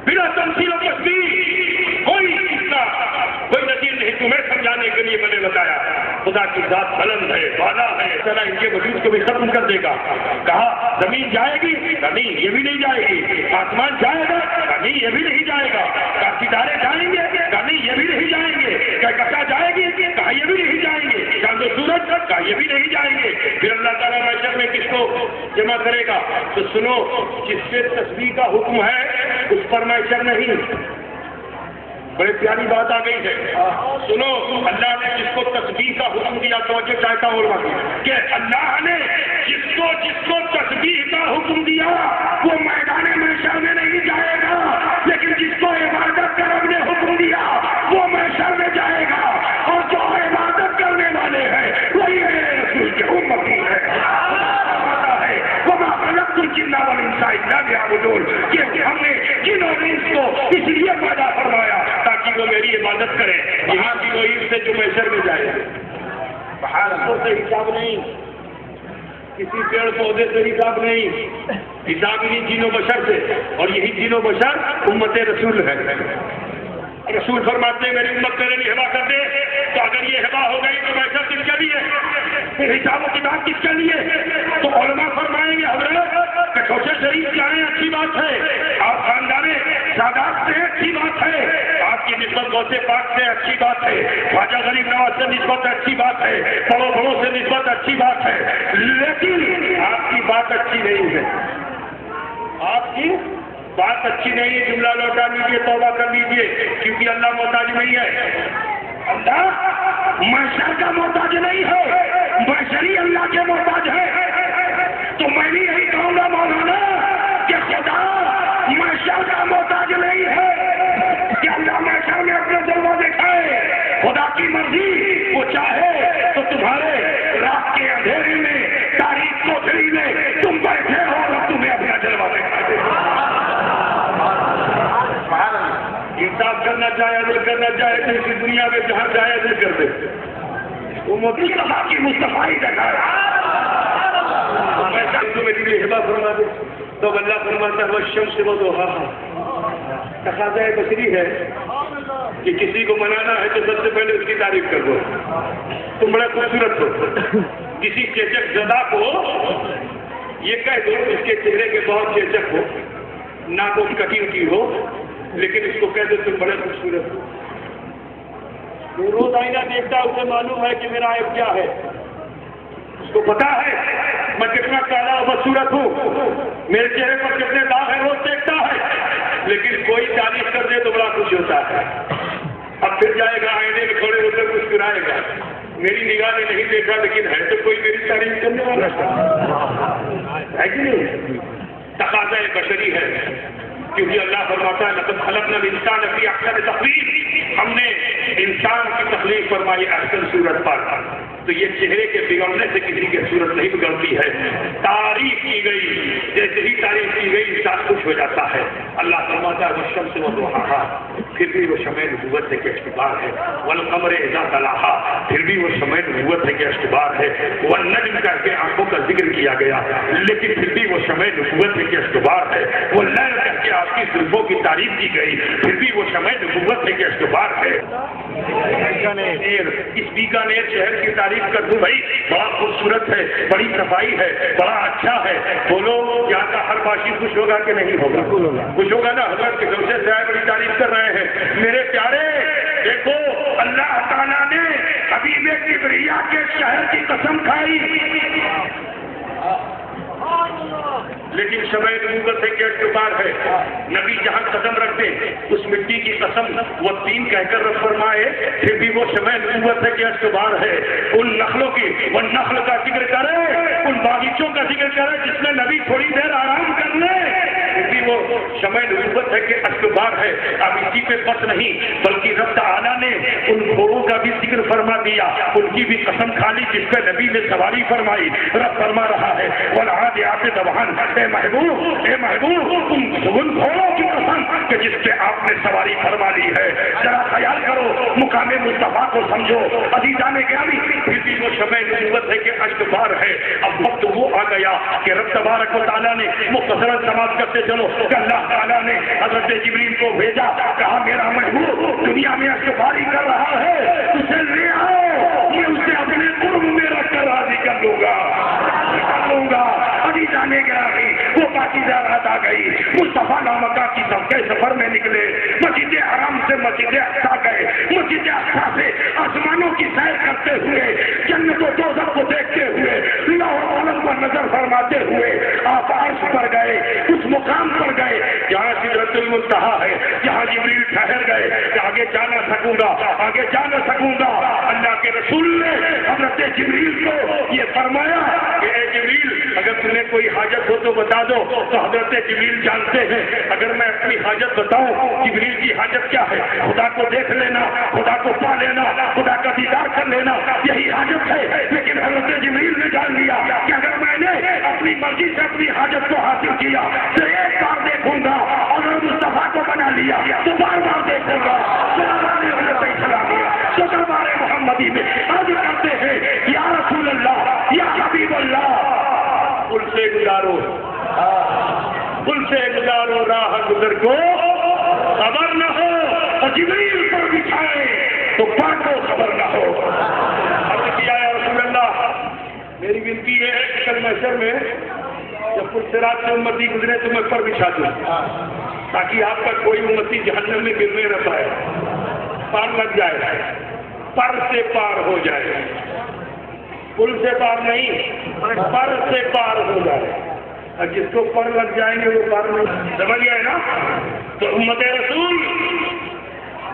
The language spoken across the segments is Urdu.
بلا تمثیل و تشبیہ کوئی نظیر نہیں تمہیں سمجھانے کے لیے میں نے بتایا. خدا کی ذات بلند ہے، بالا ہے، چلا ان کے وجود کو بھی ختم کر دے گا. کہا زمین جائے گی؟ کہا نہیں یہ بھی نہیں جائے گی. آسمان جائے گا؟ کہا نہیں یہ بھی نہیں جائے گا. کہا ستارے جائیں گے؟ کہا نہیں یہ بھی نہیں جائیں گے. کہا کشا جائے گی؟ کہا یہ بھی نہیں جائیں گے. چاند و سورج؟ کہا یہ بھی نہیں جائیں گے. پھر اللہ تعالیٰ محشر میں کس کو جمع کرے گا؟ تو سنو، جس سے تسبیح کا حکم ہے اس پر محشر نہیں. بڑی پیاری بات آ گئی ہے. سنو، اللہ نے جس کو تسبیح کا حکم دیا، توجہ چاہتا ہوں علماء کہ اللہ نے جس کو تسبیح کا حکم دیا وہ میدان محشر میں نہیں جائے گا، لیکن جس کو عبادت کا رب نے حکم دیا وہ محشر میں جائے گا. اور جو عبادت کرنے والے ہیں وہی میرے رسول کے امتی ہے. وما خلقت الجن والانس الا ليعبدون. کہ ہم نے جن اور انس کو اس لیے پیدا فرمایا تاکہ وہ میری عبادت کرے. یہاں کی وہ عید سے جو محشر میں جائے، پہاڑوں سے حساب نہیں، کسی پیڑ پودے سے حساب نہیں، حساب نہیں جن و بشر سے. اور یہی جن و بشر امت رسول ہے. رسول فرماتے ہیں میری امت میرے لیے ہبا کر دے. تو اگر یہ ہبا ہو گئی تو محشر کس کے لیے؟ پھر حساب و کتاب کس کے لیے؟ تو علماء فرمائیں گے حضرت کٹوچے شریف جائیں اچھی بات ہے، آپ خاندان سادات سے اچھی بات ہے، آپ کی نسبت غوث پاک سے اچھی بات ہے، خواجہ غریب نواز سے نسبت اچھی بات ہے، بڑوں بڑوں سے نسبت اچھی بات ہے، لیکن آپ کی بات اچھی نہیں ہے. آپ کی بات اچھی نہیں ہے. جملہ لوٹا لیجیے، توبہ کر لیجیے، کیونکہ اللہ محتاج نہیں ہے. اللہ محشر کا محتاج نہیں ہے، محشری اللہ کے محتاج ہے. تو میں بھی یہی کہوں گا مولانا کہ خدا محشر کا محتاج نہیں ہے کہ اللہ محشر میں اپنے جلوہ دکھائے. خدا کی مرضی وہ چاہے تو تمہارے رات کے اندھیرے میں تاریخ کوٹھری میں تم بیٹھے ہو اور تمہیں اپنا جلوہ دکھائے. انصاف کرنا چاہے عدل کرنا چاہے تو اسی دنیا میں جہاں جائے عدل کر دے. وہ مصطفیٰ کی مصطفائی دکھائے. تو میری لیے ہبا فرما دے تو اللہ فرماتا ہے والشمس وضحاها. تقاضا بشری ہے کہ کسی کو منانا ہے تو سب سے پہلے اس کی تعریف کر دو. تم بڑا خوبصورت ہو. کسی چیچک زدہ کو یہ کہہ دو اس کے چہرے کے بہت چیچک ہو، ناک اس کٹی کی ہو، لیکن اس کو کہہ دو تم بڑے خوبصورت ہو. وہ روز آئینہ دیکھتا ہے، اسے معلوم ہے کہ میرا عیب کیا ہے. اس کو پتا ہے میں کتنا کالا اور بدصورت ہوں، میرے چہرے پر کتنے داغ ہیں، روز دیکھتا ہے. لیکن کوئی تعریف کر دے تو بڑا خوش ہوتا ہے. اب پھر جائے گا آئینے میں کھڑے ہو کر مسکرائے گا. میری نگاہ نے نہیں دیکھا لیکن ہے تو کوئی میری تعریف کرنے والا ہے کہ نہیں. تقاضا بشری ہے کیونکہ اللہ فرماتا ہے لقد خلقنا الانسان فی احسن تقویم. ہم نے انسان کی تخلیق فرمائی احسن صورت پر. تو یہ چہرے کے بگڑنے سے کسی کی صورت نہیں بگڑتی ہے. تعریف کی گئی، جیسے ہی تعریف کی گئی انسان خوش ہو جاتا ہے. اللہ فرماتا ہے والشمس وضحاها، پھر بھی وہ شمع نبوت ہے کہ اشتبار ہے. والقمر اذا تلاها، پھر بھی وہ شمع نبوت ہے کہ اشتبار ہے. والنجم کر کے آنکھوں کا ذکر کیا گیا لیکن پھر بھی وہ شمع نبوت ہے کہ اشتبار ہے. واللیل کر کے آپ کی زلفوں کی تعریف کی گئی پھر بھی وہ شمع نبوت ہے کہ اشتبار ہے. اس بیکانیر شہر کی تعریف کر دوں بھائی، بڑا خوبصورت ہے، بڑی صفائی ہے، بڑا اچھا ہے. بولو یہاں کا ہر باشی خوش ہوگا کہ نہیں ہوگا؟ خوش ہوگا نا. حضرت کے گھر سے بڑی تعریف کر رہے ہیں. میرے پیارے دیکھو اللہ تعالیٰ نے حبیب کبریا کے شہر کی قسم کھائی لیکن شمع نبوت ہے کہ اعتبار ہے. نبی جہاں قدم رکھتے اس مٹی کی قسم وہ تین کہہ کر رب فرمائے پھر بھی وہ شمع نبوت ہے کہ اعتبار ہے. ان نخلوں کی وہ نخل کا ذکر کرے، ان باغیچوں کا ذکر کرے جس میں نبی تھوڑی دیر آرام کر لے پھر بھی وہ شمع نبوت ہے کہ اعتبار ہے. اب اسی پہ بس نہیں بلکہ رب تعالیٰ نے ان گھوڑوں کا بھی ذکر فرما دیا، ان کی بھی قسم کھا لی جس پہ نبی نے سواری فرمائی. رب فرما رہا ہے والعادیات ضبحا، اے محبوب ان گھوڑوں کی قسم کہ جس پہ آپ نے سواری فرما لی ہے. ذرا خیال کرو، مقام مصطفیٰ کو سمجھو. عزیزان گرامی پھر بھی وہ شمع ضرورت ہے کہ اشک بار ہے. اب وقت وہ آ گیا کہ رب تبارک و تعالیٰ نے مختصراً سماعت کرتے چلو کہ اللہ تعالیٰ نے حضرت جبریل کو بھیجا, کہا میرا محبوب دنیا میں اشک باری کر رہا ہے, اسے لے آؤ, یہ اسے اپنے قرب میں رکھ کر راضی کر لوں گا. ابھی جانے گیا وہ پاکیزہ رات آ گئی. مصطفیٰ نامکہ کی سب کے سفر میں نکلے, مسجد حرام سے مسجد اقصیٰ گئے, مسجد اقصیٰ سے آسمانوں کی سیر کرتے ہوئے, جنت و دوزخ کو دیکھتے ہوئے, لوح و قلم پر نظر فرماتے ہوئے آپ عرش پر گئے, اس مقام پر گئے جہاں سدرۃ المنتہا ہے, جہاں جبریل ٹھہر گئے کہ آگے جا نہ سکوں گا, آگے جا نہ سکوں گا. اللہ کے رسول نے حضرت جبریل کو یہ فرمایا کہ اے جبریل اگر تمہیں کوئی حاجت ہو تو بتا دو. تو حضرت جبریل جانتے ہیں اگر میں اپنی حاجت بتاؤں, جبریل کی حاجت کیا ہے؟ خدا کو دیکھ لینا, خدا کو پا لینا, خدا کا دیدار کر لینا, یہی حاجت ہے. لیکن حضرت جبریل نے جان لیا کہ اگر میں نے اپنی مرضی سے اپنی حاجت کو حاصل کیا تو ایک بار دیکھوں گا, اور اگر مصطفیٰ کو بنا لیا تو بار بار دیکھوں گا. دربار محمدی میں عرض کرتے ہیں یا رسول اللہ, یا حبیب اللہ, پل سے گزارو, پل سے گزارو راہ گزر کو خبر نہ ہو, اور جبریل پر بچھائے تو پاک کو خبر نہ ہو. عرض کیا یا رسول اللہ میری ونتی ہے کہ کل محشر میں جب پل صراط سے امتی گزرے تو میں پر بچھا دوں, تاکہ آپ کا کوئی امتی جہنم میں گرنے نہ پائے, پار لگ جائے, پر سے پار ہو جائے, پل سے پار نہیں پر سے پار ہو جائے. اور جس کو پر لگ جائیں گے وہ پار نہیں. سمجھ گئے نا؟ تو امت رسول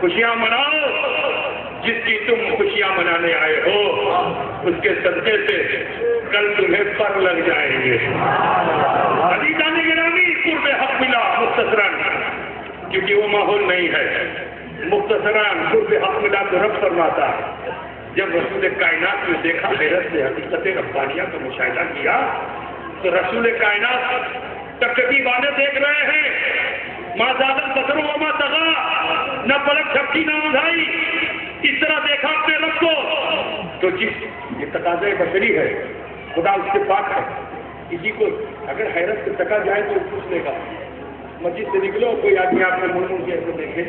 خوشیاں مناؤ, جس کی تم خوشیاں منانے آئے ہو اس کے صدقے سے کل تمہیں پر لگ جائیں گے. عزیزان گرامی قرب حق ملا مختصراً, کیونکہ وہ ماحول نہیں ہے. مختصراً قرب حق ملا تو رب فرماتا ہے جب رسول کائنات میں دیکھا, حیرت سے حقیقت ربانیہ کا مشاہدہ کیا تو رسول کائنات ٹکٹکی بانے دیکھ رہے ہیں, ماں زادل بسر و ماں تغا, نہ پلک جھپکی نہ اندھائی, اس طرح دیکھا اپنے رب کو. تو جس یہ تقاضۂ بشری ہے, خدا اس سے پاک ہے. کسی کو اگر حیرت سے تکا جائے تو پوچھ لے گا, مسجد سے نکلو کوئی آدمی آپ کو مڑ مڑ کے ایسے دیکھے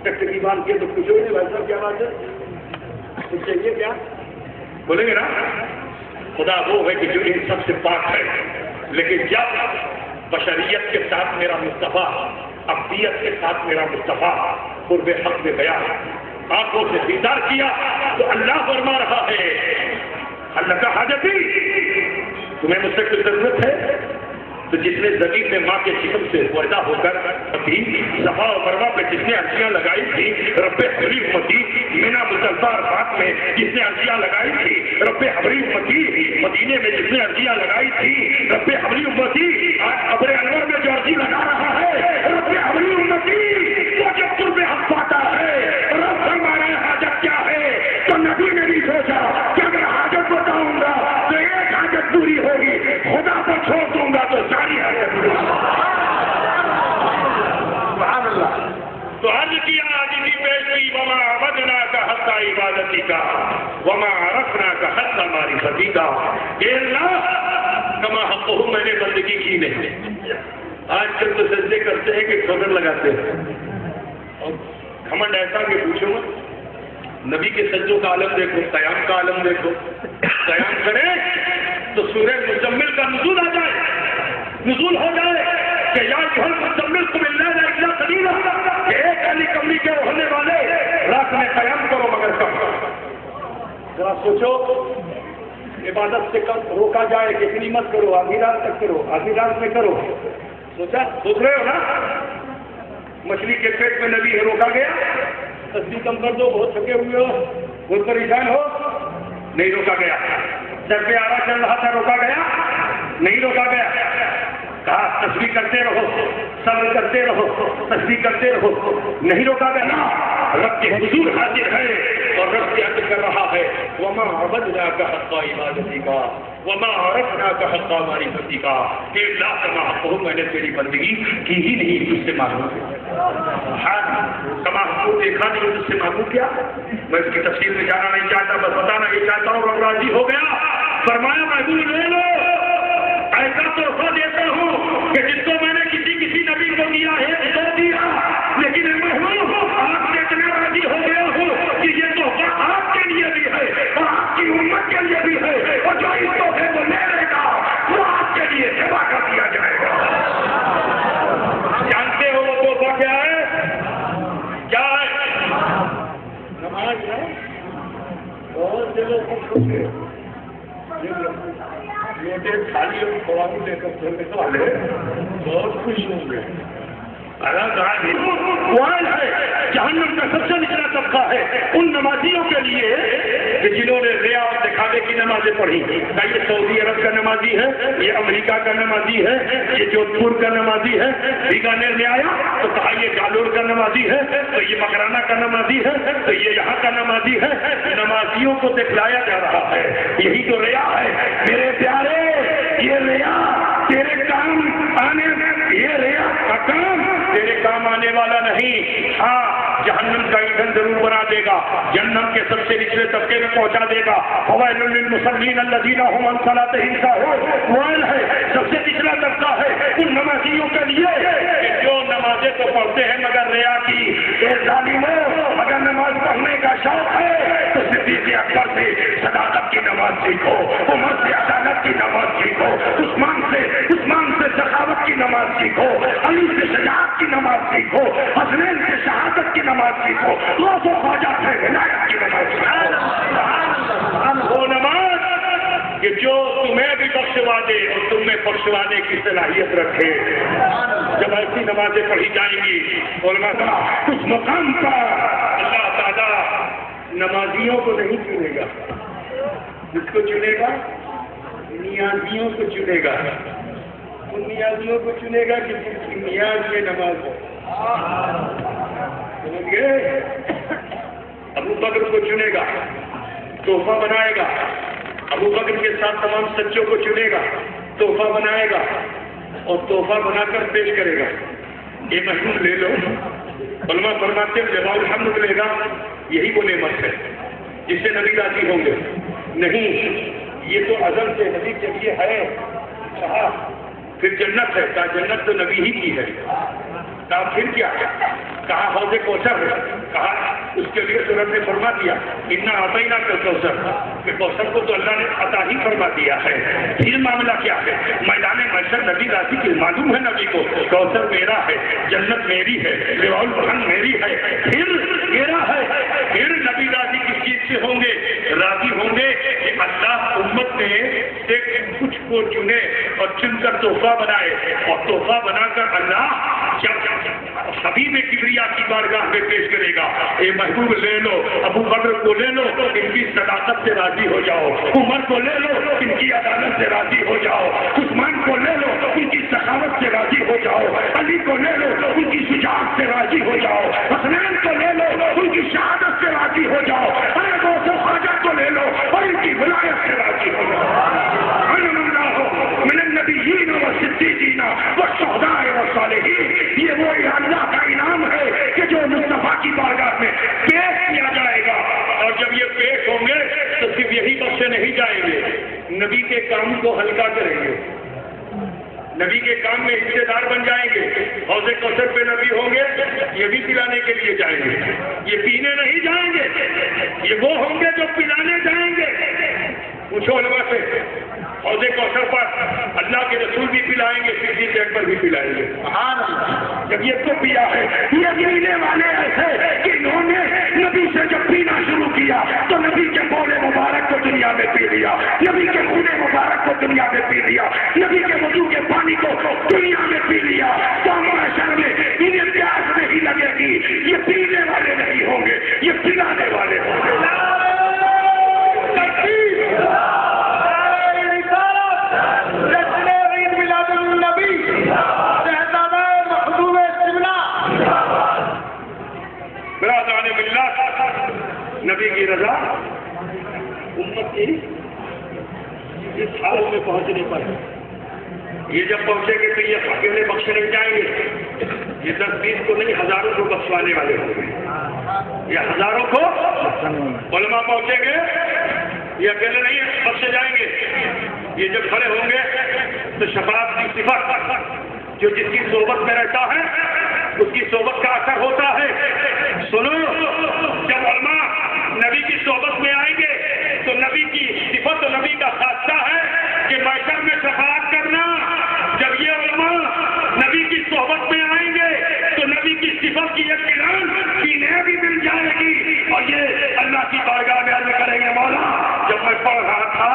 ٹکٹکی باندھ کے تو پوچھو گے بھائی صاحب کیا بات ہے, کچھ چاہیے کیا, بولیں گے نا. خدا وہ ہے کہ جو ان سب سے پاک ہے. لیکن جب بشریت کے ساتھ میرا مصطفیٰ, ابدیت کے ساتھ میرا مصطفیٰ قرب حق میں گیا, آنکھوں سے دیدار کیا تو اللہ فرما رہا ہے اللہ کا حاجتی تمہیں مجھ سے کوئی ضرورت ہے. تو جس نے زمین میں ماں کے جسم سے پیدا ہو کر ابھی صفا و مروا پہ جس نے عرصیاں لگائی تھی, رب حبری امتی مینا مصطفیٰ عرفات میں جس نے عرصیاں لگائی تھی, رب حبری امتی مدینے میں جس نے عرصیاں لگائی تھی, رب حبری امتی قبر انور میں جو عرصی لگا رہا ہے, رب حبری امتی وہ جب قرب حق پاتا ہے رب فرما رہے حاجت کیا ہے. تو نبی نے بھی سوچا کہ اگر حاجت بتاؤں گا تو ایک حاجت پوری ہوگی, خدا کو چھوڑ دوں گا تو ساری حاجت پوری. سبحان اللہ. تو عرض کیا عاجزی پیش کی, وما عبدنا کا حق عبادتی کا, وما عرفنا کا حق معرفتی کا. اے اللہ کما حق ہوں میں نے بندگی کی نہیں. آج کل تو سجدے کرتے ہیں کہ ٹھوکر لگاتے ہیں, اور گھمنڈ ایسا کہ پوچھو مت. نبی کے سجدوں کا عالم دیکھو, قیام کا عالم دیکھو. قیام کرے تو سورہ مزمل کا نزول آ جائے, نزول ہو جائے کہ یا ایھا المزمل قم اللیل الا قلیلا, کہ ایک علی کمری کے ہونے والے رات میں قیام کرو مگر کم. ذرا سوچو, عبادت سے کم روکا جائے کہ اتنی مت کرو, آدھی رات تک کرو, آدھی رات میں کرو. سوچ رہے ہو نا, مچھلی کے پیٹ میں نبی ہے روکا گیا, تسبیح کم کر دو, بہت تھکے ہوئے ہو, بہت پریشان ہو, نہیں روکا گیا. سر پہ آرا چل رہا تھا, روکا گیا نہیں, روکا گیا. کہا تسبیح کرتے رہو, صبر کرتے رہو, تسبیح کرتے رہو, نہیں روکا گیا. رب کے حضور حاضر ہے اور رب سے عرض کر رہا ہے وما عبدنا کا حق عبادتی کا, وما عرفنا کا حق معرفتی کا. کہ اللہ کما حق ہوں میں نے تیری بندگی کی ہی نہیں, تجھ سے معلوم ہے. کما حق دیکھا نہیں, تجھ سے معلوم کیا. میں اس کی تفصیل میں جانا نہیں چاہتا، بس بتانا یہ چاہتا ہوں رب راضی ہو گیا، فرمایا محبوب لے لو، ایسا تحفہ دیتا ہوں کہ جس کو میں نے کسی نبی کو دیا ہے دے دیا، لیکن محبوب آپ سے اتنا راضی ہو گیا ہوں کہ یہ تحفہ آپ کے لیے بھی ہے اور آپ کی امت کے لیے بھی ہے، اور جو اس تحفے کو لے لے گا وہ آپ کے لیے سیوا کر دیا جائے گا۔ جانتے ہو وہ تحفہ کیا ہے؟ کیا ہے؟ نماز ہے۔ بہت سے لوگ خوش ہوتے ہیں لوٹے خالی اور خوابوں لے کر چلنے والے بہت خوش ہوں گے۔ وائل ہے جہنم کا سب سے نچلا طبقہ ہے ان نمازیوں کے لیے کہ جنہوں نے ریا اور دکھاوے کی نمازیں پڑھی۔ کیا یہ سعودی عرب کا نمازی ہے، یہ امریکہ کا نمازی ہے، یہ جودھ پور کا نمازی ہے، بیکانیر میں آیا تو کہا یہ جالور کا نمازی ہے، تو یہ مکرانہ کا نمازی ہے، تو یہ یہاں کا نمازی ہے۔ نمازیوں کو دکھلایا جا رہا ہے یہی تو ریا ہے میرے پیارے، یہ ریا تیرے کام آنے، یہ ریا کا کام تیرے کام آنے والا نہیں، ہاں جہنم کا ایندھن ضرور بنا دے گا، جہنم کے سب سے نچلے طبقے میں پہنچا دے گا۔ فوائل للمصلین الذین هم عن صلاتهم ساہون، وائل ہے سب سے نچلا طبقہ ہے ان نمازیوں کے لیے کہ جو نمازیں تو پڑھتے ہیں مگر ریا کی۔ اے ظالموں، اگر نماز پڑھنے کا شوق ہے تو صدیق اکبر سے صداقت کی نماز سیکھو، عمر سے عدالت کی نماز سیکھو، عثمان سے سخاوت کی نماز سیکھو، علی سے شجاعت کی نماز سیکھو، حسنین سے شہادت کی نماز سیکھو، غوث و خواجہ سے ولایت کی نماز سیکھو۔ وہ نماز کہ جو تمہیں بھی بخشوا دے اور تم میں بخشوانے کی صلاحیت رکھے۔ جب ایسی نمازیں پڑھی جائیں گی علماء صاحب اس مقام پر اللہ تعالیٰ نمازیوں کو نہیں چنے گا، جس کو چنے گا نیازیوں کو چنے گا، ان نیازیوں کو چنے گا کہ جن کی نیاز میں نماز ہے۔ سمجھ گئے؟ ابو بکر کو چنے گا، تحفہ بنائے گا، ابو بکر کے ساتھ تمام سچوں کو چنے گا، تحفہ بنائے گا اور تحفہ بنا کر پیش کرے گا۔ یہ محبوب لے لو، علماء فرماتے ہیں جب الحمد لے گا یہی وہ نعمت ہے جس سے نبی راضی ہوں گے۔ نہیں، یہ تو ازل سے نبی کے لیے ہے، کہا پھر جنت ہے، کہا جنت تو نبی ہی کی ہے، کہا پھر کیا ہے، کہا حوض کوثر ہے، کہا اس کے لیے سورت نے فرما دیا انا اعطیناک الکوثر، کہ کوثر کو تو اللہ نے عطا ہی فرما دیا ہے۔ پھر معاملہ کیا ہے، میدان محشر نبی راضی کی معلوم ہے نبی کو کوثر میرا ہے، جنت میری ہے، لواء البحر میری ہے، پھر میرا ہے۔ پھر نبی راضی کس چیز سے ہوں گے؟ راضی ہوں گے کہ اللہ امت میں سے کچھ کو چنے اور چن کر تحفہ بنائے، اور تحفہ بنا کر اللہ حبیب کبریا کی بارگاہ میں پیش کرے گا۔ اے محبوب لے لو، ابو بکر کو لے لو، ان کی صداقت سے راضی ہو جاؤ، عمر کو لے لو، ان کی عدالت سے راضی ہو جاؤ، عثمان کو لے لو، ان کی سخاوت سے راضی ہو جاؤ، علی کو لے لو، ان کی شجاعت سے راضی ہو جاؤ، حسنین کو لے لو، ان کی شہادت سے راضی ہو جاؤ، ارے غوث و خواجہ کو لے لو اور ان کی ولایت سے راضی ہو جاؤ۔ من النبیین والصدیقین والشہداء والصالحین، یہ وہ اللہ کا انعام ہے کہ جو مصطفیٰ کی بارگاہ میں پیش کیا جائے گا۔ اور جب یہ پیش ہوں گے تو صرف یہی بخشے نہیں جائیں گے، نبی کے کام کو ہلکا کریں گے، نبی کے کام میں حصے دار بن جائیں گے۔ حوض کوثر پہ نبی ہوں گے، یہ بھی پلانے کے لیے جائیں گے، یہ پینے نہیں جائیں گے، یہ وہ ہوں گے جو پلانے جائیں گے۔ پوچھو علماء سے، حوض کوثر پر اللہ کے رسول بھی پلائیں گے، صدیق اکبر بھی پلائیں گے۔ جب یہ تو پیا ہے، یہ پینے والے ایسے کہ انہوں نے نبی سے جب پینا شروع کیا تو نبی کے بول مبارک کو دنیا میں پی لیا، نبی کے خون مبارک کو دنیا میں پی لیا، نبی کے وضو کے پانی کو دنیا میں پی لیا۔ تو معاشر میں انہیں پیاس نہیں لگے گی، یہ پینے والے نہیں ہوں گے، یہ پلانے والے ہوں گے۔ نبی کی رضا امت کی اس حال میں پہنچنے پر، یہ جب پہنچے گے تو یہ اکیلے بخشے نہیں جائیں گے، یہ 10-20 کو نہیں ہزاروں کو بخشوانے والے ہوں گے۔ یا ہزاروں کو علماء پہنچیں گے، یہ اکیلے نہیں بخشے جائیں گے. یہ جب کھڑے ہوں گے تو شفاعت کی صفت جو جس کی صحبت میں رہتا ہے اس کی صحبت کا اثر ہوتا ہے. سنو، جب علماء نبی کی صحبت میں آئیں گے تو نبی کی صفت نبی کا خاصہ ہے کہ محشر میں شفاعت کرنا. جب یہ علماء نبی کی صحبت میں آئیں گے تو نبی کی صفت کی ایک کرن سینے بھی مل جائے گی اور یہ اللہ کی بارگاہ میں عرض کریں گے، مولا جب میں پڑھ رہا تھا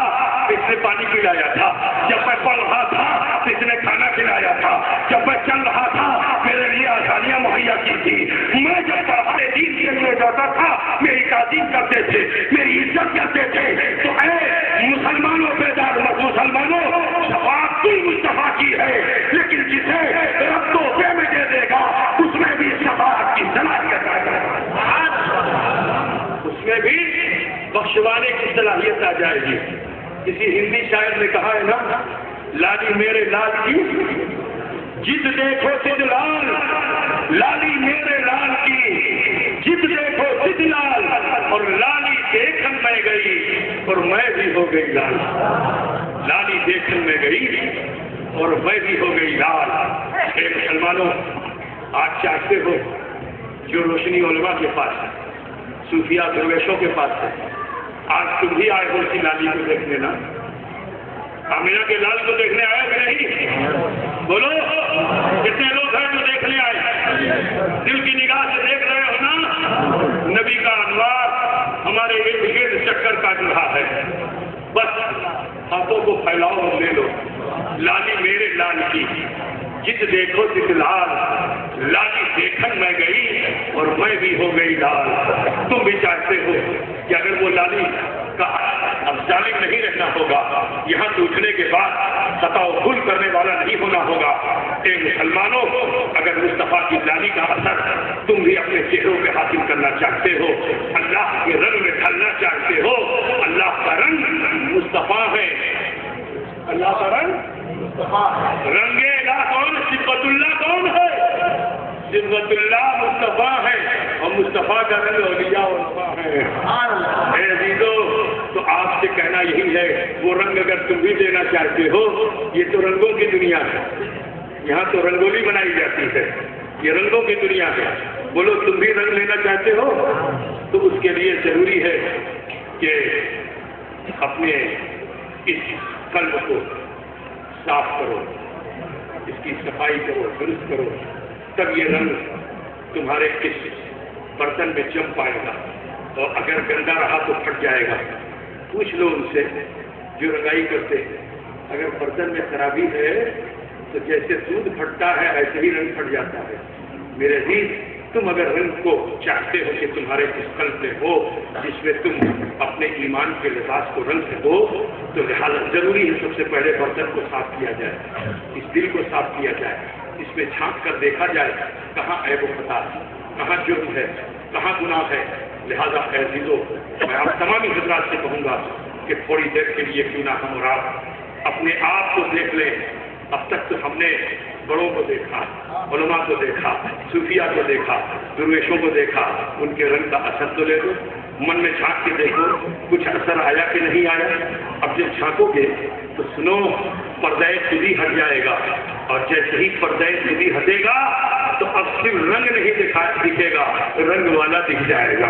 اس نے پانی پلایا تھا، جب میں پڑھ رہا تھا اس نے کھانا کھلایا تھا، جب میں چل رہا تھا میرے لیے آسانیاں مہیا کی تھی، میں جب پڑھانے دین کے لیے جاتا تھا میری تعظیم کرتے تھے، میری عزت کرتے تھے. تو اے مسلمانوں بیدار مت، مسلمانوں شفاعت تو مصطفیٰ کی ہے، لیکن جسے رب تحفے میں دے دے گا اس میں بھی شفاعت کی صلاحیت آ جائے گی، اس میں بھی بخشوانے کی صلاحیت آ جائے گی. کسی ہندی شاعر نے کہا ہے نا، لالی میرے لال کی جد دیکھو سد لال، لالی میرے لال کی جد دیکھو سد لال، اور لالی دیکھن میں گئی اور میں بھی ہو گئی لال. لالی دیکھن میں گئی اور میں بھی ہو گئی لال. اے مسلمانوں، آج چاہتے ہو جو روشنی علماء کے پاس ہے، صوفیہ درویشوں کے پاس ہے، آج تم بھی آئے ہو اسی لالی کو دیکھنے نا. آمینہ کے لال کو دیکھنے آئے کہ نہیں؟ بولو، کتنے لوگ ہیں جو دیکھنے آئے؟ دل کی نگاہ سے دیکھ رہے ہو نا؟ نبی کا انوار ہمارے ارد گرد چکر کاٹ رہا ہے. بس ہاتھوں کو پھیلاؤ اور لے لو. لالی میرے لال کی جت دیکھو جت لال، لالی دیکھن میں گئی اور میں بھی ہو گئی لال. تم بھی چاہتے ہو کہ اگر وہ لالی کا اب ظالم نہیں رہنا ہوگا، یہاں ٹوٹنے کے بعد خطا و بھول کرنے والا نہیں ہونا ہوگا. اے مسلمانوں، اگر مصطفیٰ کی لالی کا اثر تم بھی اپنے چہروں پہ حاصل کرنا چاہتے ہو، اللہ کے رنگ میں ڈھلنا چاہتے ہو، اللہ کا رنگ مصطفیٰ ہے. اللہ کا رنگ رنگے اللہ کون؟ صفت اللہ کون ہے؟ صفت اللہ مصطفیٰ ہے، اور مصطفیٰ کا رنگ اولیاء علماء ہے. اے عزیزو، تو آپ سے کہنا یہی ہے، وہ رنگ اگر تم بھی لینا چاہتے ہو، یہ تو رنگوں کی دنیا ہے، یہاں تو رنگولی بنائی جاتی ہے، یہ رنگوں کی دنیا ہے. بولو تم بھی رنگ لینا چاہتے ہو تو اس کے لیے ضروری ہے کہ اپنے اس قلب کو صاف کرو، اس کی صفائی کرو، درست کرو، تب یہ رنگ تمہارے اس برتن میں جم پائے گا. اور اگر گندا رہا تو پھٹ جائے گا. پوچھ لو ان سے جو رنگائی کرتے ہیں، اگر برتن میں خرابی ہے تو جیسے دودھ پھٹتا ہے ایسے ہی رنگ پھٹ جاتا ہے. میرے عزیز، تم اگر رنگ کو چاہتے ہو کہ تمہارے اس قلب میں ہو جس میں تم اپنے ایمان کے لباس کو رنگ سکو، تو لہٰذا ضروری ہے سب سے پہلے برتن کو صاف کیا جائے، اس دل کو صاف کیا جائے، اس میں جھانک کر دیکھا جائے کہاں عیب و خطا ہے، کہاں جرم ہے، کہاں گناہ ہے. لہذا اے عزیزو، میں آپ تمامی حضرات سے کہوں گا کہ تھوڑی دیر کے لیے کیوں نہ ہم اور آپ اپنے آپ کو دیکھ لیں. اب تک تو ہم نے بڑوں کو دیکھا، علماء کو دیکھا، صوفیہ کو دیکھا، درویشوں کو دیکھا، ان کے رنگ کا اثر تو لے دو، من میں جھانک کے دیکھو کچھ اثر آیا کہ نہیں آیا. اب جب جھانکو گے تو سنو، پردہ خودی ہٹ جائے گا، اور جیسے ہی پردہ خودی ہٹے گا تو اب صرف رنگ نہیں دکھے گا، رنگ والا دکھ جائے گا.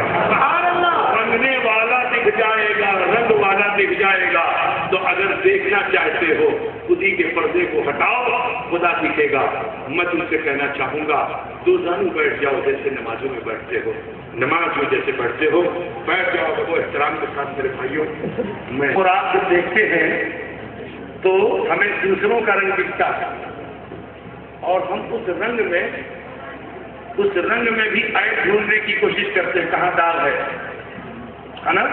رنگنے والا دکھ جائے گا، رنگ والا دکھ جائے گا. تو اگر دیکھنا چاہتے ہو خودی کے پردے کو ہٹاؤ، خدا دکھے گا. میں تم سے کہنا چاہوں گا، دو زانو بیٹھ جاؤ جیسے نمازوں میں بیٹھتے ہو، نماز میں جیسے بیٹھتے ہو بیٹھ جاؤ وہ احترام کے ساتھ. میرے بھائیوں، میں اور آپ جب دیکھتے ہیں تو ہمیں دوسروں کا رنگ دکھتا ہے، اور ہم اس رنگ میں بھی عیب ڈھونڈنے کی کوشش کرتے ہیں، کہاں داغ ہے نا.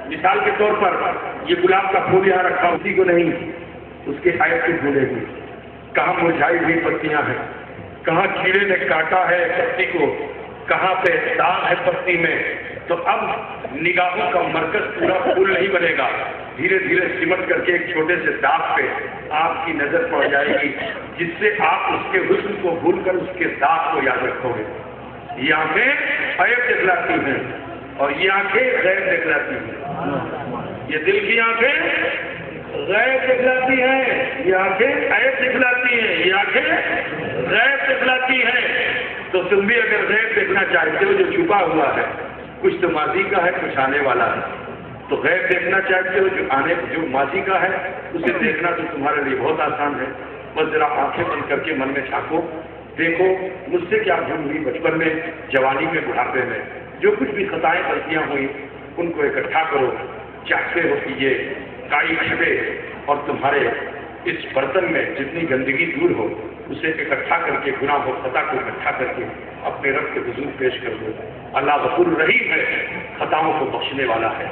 مثال کے طور پر یہ گلاب کا پھول یہاں رکھا، اسی کو نہیں، اس کے عیب کو ڈھونڈے گی، کہاں مرجھائی ہوئی پتیاں ہیں، کہاں کیڑے نے کاٹا ہے پتی کو، کہاں پہ داغ ہے پتی میں. تو اب نگاہوں کا مرکز پورا پھول نہیں بنے گا، دھیرے دھیرے سمٹ کر کے ایک چھوٹے سے داغ پہ آپ کی نظر پڑ جائے گی، جس سے آپ اس کے حسن کو بھول کر اس کے داغ کو یاد رکھو گے. یہ آنکھیں عیب دکھلاتی ہیں اور یہ آنکھیں غیب دکھلاتی ہیں. یہ دل کی آنکھیں غیب دکھلاتی ہیں, یہ آنکھیں عیب دکھلاتی ہیں, یہ آنکھیں غیب دکھلاتی ہیں. تو تم بھی اگر غیب دیکھنا چاہتے ہو جو چھپا ہوا ہے, کچھ تو ماضی کا ہے, کچھ آنے والا ہے, تو غیب دیکھنا چاہتے ہو جو ماضی کا ہے اسے دیکھنا تو تمہارے لیے بہت آسان ہے. بس ذرا آنکھیں بند کر کے من میں جھانکو, دیکھو مجھ سے کیا بھول ہوئی بچپن میں, جوانی میں, بڑھاپے میں, جو کچھ بھی خطائیں غلطیاں ہوئی ان کو اکٹھا کرو. چاہتے ہو کہ یہ کائی چھپے اور تمہارے اس برتن میں جتنی گندگی دور ہو اسے اکٹھا کر کے, گناہ و خطا کو اکٹھا کر کے اپنے رب کے حضور پیش کر دو. اللہ غفور رحیم ہے, خطاؤں کو بخشنے والا ہے.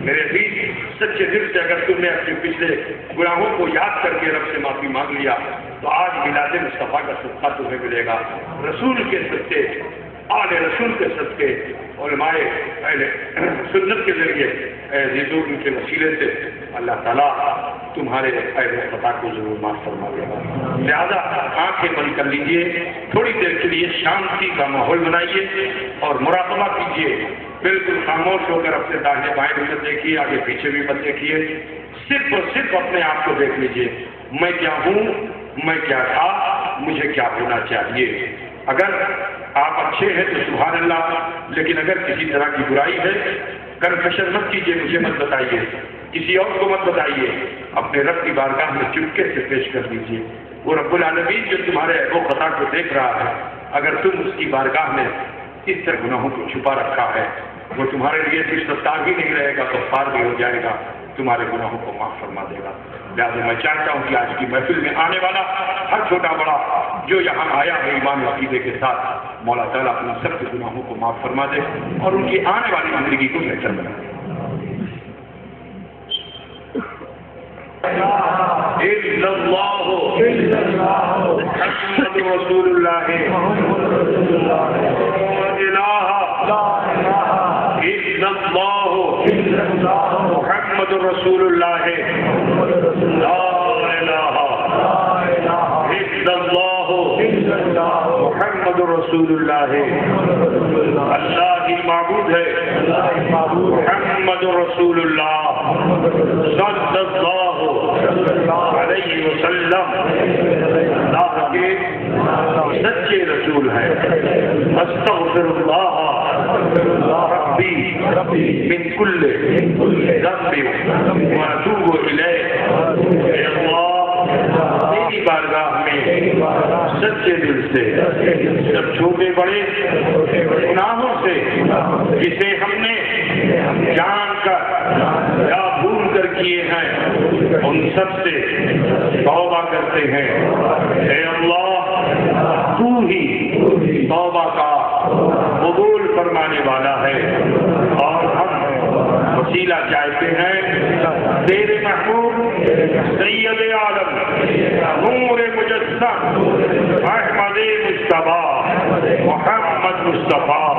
میرے عزیز, سچے دل سے اگر تم نے اپنے پچھلے گناہوں کو یاد کر کے رب سے معافی مانگ لیا تو آج میلاد مصطفیٰ کا صدقہ تمہیں ملے گا. رسول کے صدقے, آل رسول کے صدقے, علماء اہل سنت کے ذریعے عزیزوں کے وسیلے سے اللہ تعالیٰ تمہارے اہل خطا کو ضرور معاف فرما دے گا. لہذا آنکھیں بند کر لیجئے, تھوڑی دیر کے لیے شانتی کا ماحول بنائیے اور مراقبہ کیجیے. بالکل خاموش ہو کر اپنے داہنے بائیں مت دیکھیے, آگے پیچھے بھی مت دیکھیے, صرف اور صرف اپنے آپ کو دیکھ لیجیے. میں کیا ہوں, میں کیا تھا, مجھے کیا ہونا چاہیے. اگر آپ اچھے ہیں تو سبحان اللہ, لیکن اگر کسی طرح کی برائی ہے کنفیشن مت کیجیے, مجھے مت بتائیے, کسی اور کو مت بتائیے, اپنے رب کی بارگاہ میں چپکے سے پیش کر دیجیے. وہ رب العالمین جو تمہارے عیب و خطا کو دیکھ رہا ہے, اگر تم اس کی بارگاہ میں اس طرح گناہوں کو چھپا رکھا ہے, وہ تمہارے لیے صرف ستار ہی نہیں رہے گا, غفار بھی ہو جائے گا, تمہارے گناہوں کو معاف فرما دے گا. لہٰذا میں چاہتا ہوں کہ آج کی محفل میں آنے والا ہر چھوٹا بڑا جو یہاں آیا ہے ایمان و عقیدے کے ساتھ, مولا تعالیٰ اپنے سب کے گناہوں کو معاف فرما دے اور ان کی آنے والی زندگی کو بہتر بنا دے. محمد رسول اللہ, محمد رسول اللہ, لا الہ الا اللہ, محمد رسول اللہ. اللہ ہی معبود ہے, محمد رسول اللہ صلی اللہ علیہ وسلم اللہ کے سچے رسول ہیں. استغفر اللہ ربی من کل ذنب واتوب الیہ. اے اللہ, تیری بارگاہ میں سچے دل سے سب چھوٹے بڑے گناہوں سے جسے ہم نے جان کر یا بھول کر کیے ہیں ان سب سے توبہ کرتے ہیں. اے اللہ, تو ہی توبہ کا قبول فرمانے والا ہے اور ہم وسیلہ چاہتے ہیں تیرے محبوب سید عالم نور مجسم احمد مصطفیٰ محمد مصطفیٰ